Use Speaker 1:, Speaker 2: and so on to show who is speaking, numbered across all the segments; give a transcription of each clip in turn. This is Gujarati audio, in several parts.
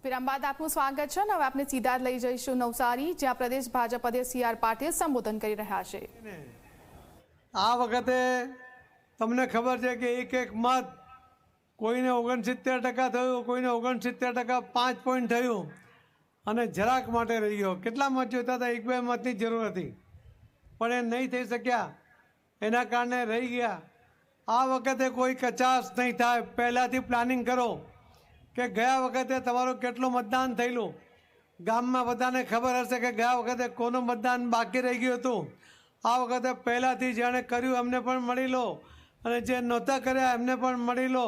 Speaker 1: વિરામ બાદ આપનું સ્વાગત છે. હવે આપણે સીધા જ લઈ જઈશું નવસારી, જ્યાં પ્રદેશ ભાજપ અધ્યક્ષ સી આર પાટીલ સંબોધન કરી રહ્યા છે.
Speaker 2: આ વખતે તમને ખબર છે કે એક મત કોઈને 69% થયું, કોઈને 69% 5 પોઈન્ટ થયું અને જરાક માટે રહી ગયો. કેટલા મત જોઈતા હતા? 1-2 મતની જરૂર હતી, પણ એ નહીં થઈ શક્યા, એના કારણે રહી ગયા. આ વખતે કોઈ કચાશ નહીં થાય. પહેલાંથી પ્લાનિંગ કરો કે ગયા વખતે તમારું કેટલું મતદાન થયેલું. ગામમાં બધાને ખબર હશે કે ગયા વખતે કોનું મતદાન બાકી રહી ગયું હતું. આ વખતે પહેલાંથી જેણે કર્યું એમને પણ મળી લો, અને જે નહોતા કર્યા એમને પણ મળી લો.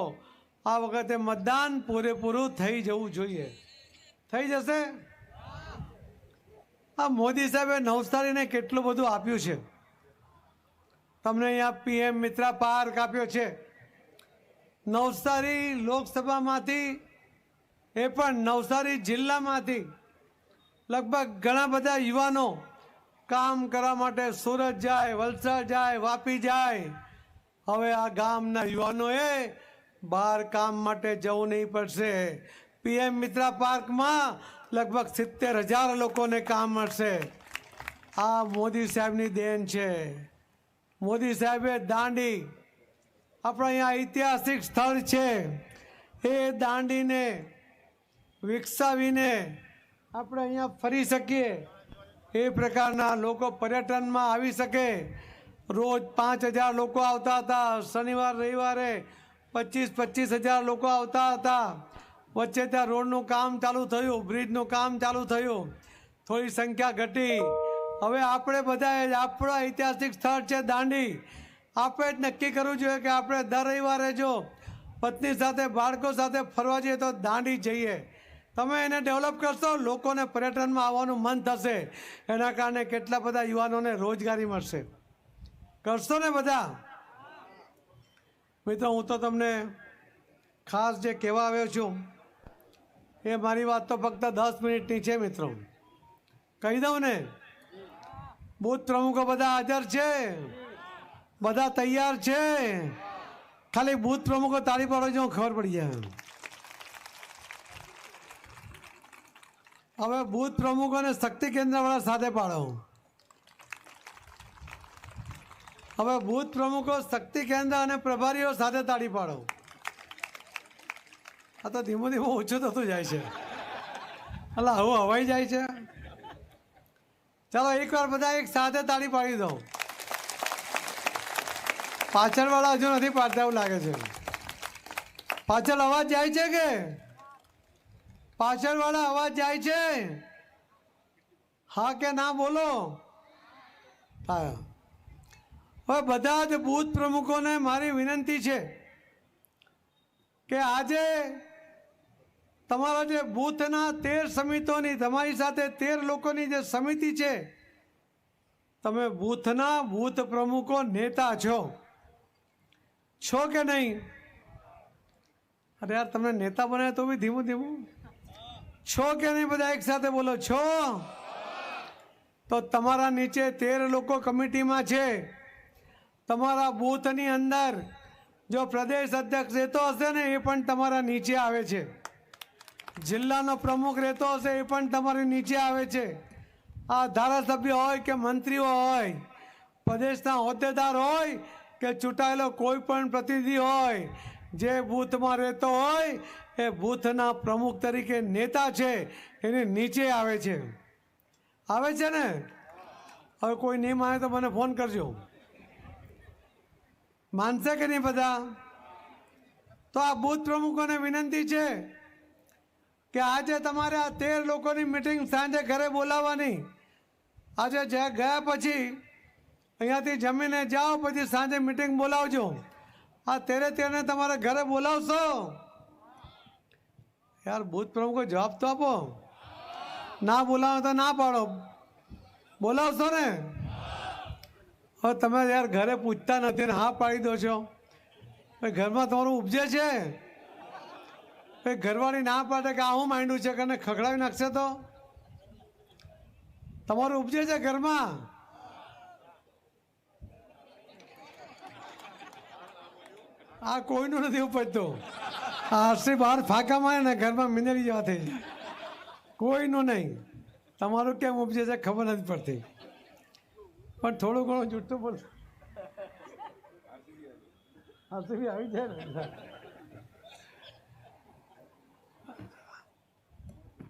Speaker 2: આ વખતે મતદાન પૂરેપૂરું થઈ જવું જોઈએ. થઈ જશે. આ મોદી સાહેબે નવસારીને કેટલું બધું આપ્યું છે. તમને અહીંયા PM મિત્રા પાર્ક આપ્યો છે. નવસારી લોકસભામાંથી, એ પણ નવસારી જિલ્લામાંથી લગભગ ઘણા બધા યુવાનો કામ કરવા માટે સુરત જાય, વલસાડ જાય, વાપી જાય. હવે આ ગામના યુવાનોએ બહાર કામ માટે જવું નહીં પડશે. PM મિત્રા પાર્કમાં લગભગ 70,000 લોકોને કામ મળશે. આ મોદી સાહેબની દેન છે. મોદી સાહેબે દાંડી, આપણા અહીંયા ઐતિહાસિક સ્થળ છે, એ દાંડીને વિકસાવીને આપણે અહીંયા ફરી શકીએ, એ પ્રકારના લોકો પર્યટનમાં આવી શકે. રોજ 5,000 લોકો આવતા હતા. શનિવાર રવિવારે 25,000 લોકો આવતા હતા. વચ્ચે ત્યાં રોડનું કામ ચાલુ થયું, બ્રિજનું કામ ચાલુ થયું, થોડી સંખ્યા ઘટી. હવે આપણે બધાએ, આપણો ઐતિહાસિક સ્થળ છે દાંડી, આપણે જ નક્કી કરવું જોઈએ કે આપણે દર રવિવારે જો પત્ની સાથે, બાળકો સાથે ફરવા જઈએ તો દાંડી જઈએ. તમે એને ડેવલપ કરશો, લોકોને પર્યટનમાં આવવાનું મન થશે. એના કારણે કેટલા બધા યુવાનોને રોજગારી મળશે. કરશો ને બધા? મિત્રો, હું તો તમને ખાસ જે કહેવા આવ્યો છું, એ મારી વાત તો ફક્ત 10 મિનિટની છે. મિત્રો, કહી દઉં ને, બૂથ પ્રમુખો બધા હાજર છે, બધા તૈયાર છે. ખાલી બૂથ પ્રમુખો તાળી પાડો, જો ખબર પડી જાય. હવે બૂથ પ્રમુખોને શક્તિ કેન્દ્રવાળા સાથે પાડો. હવે બૂથ પ્રમુખો, શક્તિ કેન્દ્ર અને પ્રભારીઓ સાથે તાળી પાડો. આ તો ધીમું ધીમું ઓછું થતું જાય છે. એટલે હવે હવાઈ જાય છે. ચાલો એકવાર બધા એક સાથે તાળી પાડી દો. પાછળવાળા હજુ નથી પાડતા એવું લાગે છે. પાછળ અવાજ જાય છે કે? પાછળવાળા અવાજ જાય છે? હા કે ના બોલો. હા. હવે બધા જ બૂથ પ્રમુખોને મારી વિનંતી છે કે આજે તમારા જે બૂથના 13 સમિતિઓની, તમારી સાથે 13 લોકોની જે સમિતિ છે, તમે બૂથના બૂથ પ્રમુખો નેતા છો કે નહીં? અરે યાર, તમને નેતા બનાવે તો બી ધીમું ધીમું છો કે નહીં? બધા એક સાથે બોલો, છો? તો તમારા નીચે 13 લોકો કમિટીમાં છે. તમારા બૂથની અંદર જો પ્રદેશ અધ્યક્ષ રહેતો હશે ને, એ પણ તમારા નીચે આવે છે. જિલ્લાનો પ્રમુખ રહેતો હશે, એ પણ તમારી નીચે આવે છે. આ ધારાસભ્ય હોય કે મંત્રીઓ હોય, પ્રદેશના હોદ્દેદાર હોય કે ચૂંટાયેલો કોઈ પણ પ્રતિનિધિ હોય, જે બૂથમાં રહેતો હોય એ બૂથના પ્રમુખ તરીકે નેતા છે, એની નીચે આવે છે. આવે છે ને? હવે કોઈ નહીં માને તો મને ફોન કરજો. માનશે કે નહીં બધા? તો આ બૂથ પ્રમુખોને વિનંતી છે કે આજે તમારે આ 13 લોકોની મિટિંગ સાંજે ઘરે બોલાવવાની. આજે ગયા પછી અહીંયાથી જમીને જાઓ, પછી સાંજે મિટિંગ બોલાવજો. આ 13 તમારે ઘરે બોલાવશો? યાર, બૂથ પ્રમુખો જવાબ તો આપો. ના બોલાવો તો ના પાડો. બોલાવશો ને? હવે તમે યાર ઘરે પૂછતા નથી ને હા પાડી દો છો. ઘરમાં તમારું ઉપજે છે. ઘરવાળી ના પાડે કે આ હું માંડ્યું છે, કે ખખડાવી નાખશે તો તમારું ઉપજે છે ઘરમાં? આ કોઈનું નથી ઉપજતું. આ આરસી બહાર ફાંકા મારે ને ઘરમાં મિનરી જવા થઈ જાય. કોઈનું નહીં. તમારું કેમ ઉપજે છે ખબર નથી પડતી, પણ થોડું ઘણું જૂઠું બોલતું આરસીબી આવી જાય ને.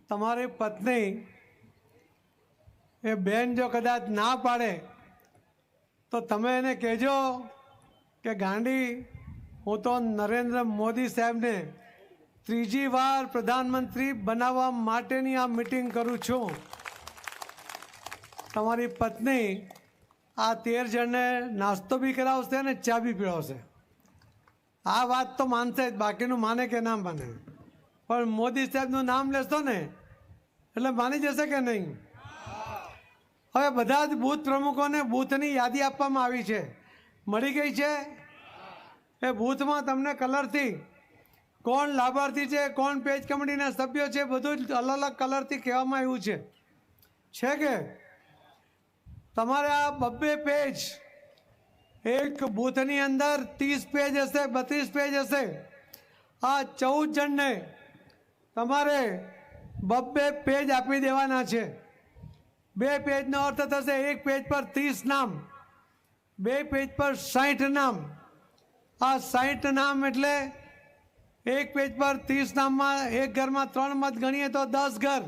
Speaker 2: તમારી પત્ની એ બેન જો કદાચ ના પાડે તો તમે એને કહેજો કે ગાંડી, હું તો નરેન્દ્ર મોદી સાહેબને ત્રીજી વાર પ્રધાનમંત્રી બનાવવા માટેની આ મિટિંગ કરું છું. તમારી પત્ની આ 13 જણને નાસ્તો બી કરાવશે અને ચા બી પીવડાવશે. આ વાત તો માનશે જ, બાકીનું માને કે ના માને, પણ મોદી સાહેબનું નામ લેશો ને એટલે માની જશે કે નહીં. હવે બધા જ બૂથ પ્રમુખોને બૂથની યાદી આપવામાં આવી છે, મળી ગઈ છે. એ બૂથમાં તમને કલરથી કોણ લાભાર્થી છે, કોણ પેજ કમિટીના સભ્યો છે, બધું જ અલગ અલગ કલરથી કહેવામાં આવ્યું છે કે તમારે આ 2 પેજ, એક બૂથની અંદર 30 પેજ હશે, 32 પેજ હશે. આ 14 જણને તમારે 2 પેજ આપી દેવાના છે. 2 પેજનો અર્થ થશે 1 પેજ પર 30 નામ, 2 પેજ પર 60 નામ. આ 60 નામ એટલે 1 પેજ પર 30 નામમાં એક ઘરમાં 3 મત ગણીએ તો 10 ઘર,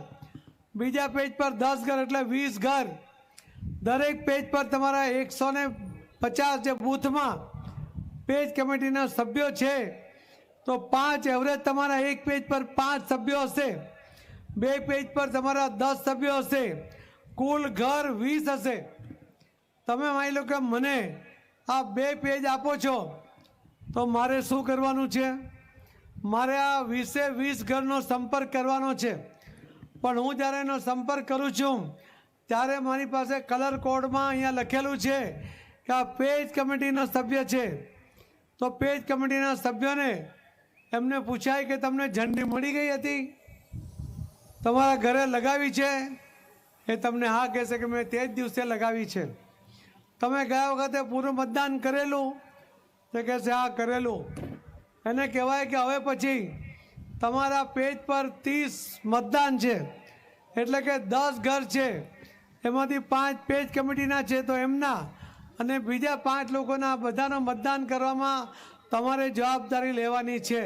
Speaker 2: બીજા પેજ પર 10 ઘર એટલે 20 ઘર. દરેક પેજ પર તમારા 150 જે બૂથમાં પેજ કમિટીના સભ્યો છે તો 5 એવરેજ તમારા 1 પેજ પર 5 સભ્યો હશે, 2 પેજ પર તમારા 10 સભ્યો હશે, કુલ ઘર 20 હશે. તમે માની લો કે મને આ 2 પેજ આપો છો તો મારે શું કરવાનું છે? મારે આ 20 ઘરનો સંપર્ક કરવાનો છે. પણ હું જ્યારે એનો સંપર્ક કરું છું ત્યારે મારી પાસે કલર કોડમાં અહીંયા લખેલું છે કે આ પેજ કમિટીના સભ્ય છે. તો પેજ કમિટીના સભ્યોને એમને પૂછાય કે તમને ઝંડી મળી ગઈ હતી, તમારા ઘરે લગાવી છે? એ તમને હા કહેશે કે મેં તે જ દિવસે લગાવી છે. તમે ગયા વખતે પૂરું મતદાન કરેલું? તે કહેશે હા કરેલું. એને કહેવાય કે હવે પછી તમારા પેજ પર 30 મતદાન છે, એટલે કે 10 ઘર છે, એમાંથી 5 પેજ કમિટીના છે તો એમના અને બીજા 5 લોકોના બધાનો મતદાન કરવામાં તમારે જવાબદારી લેવાની છે.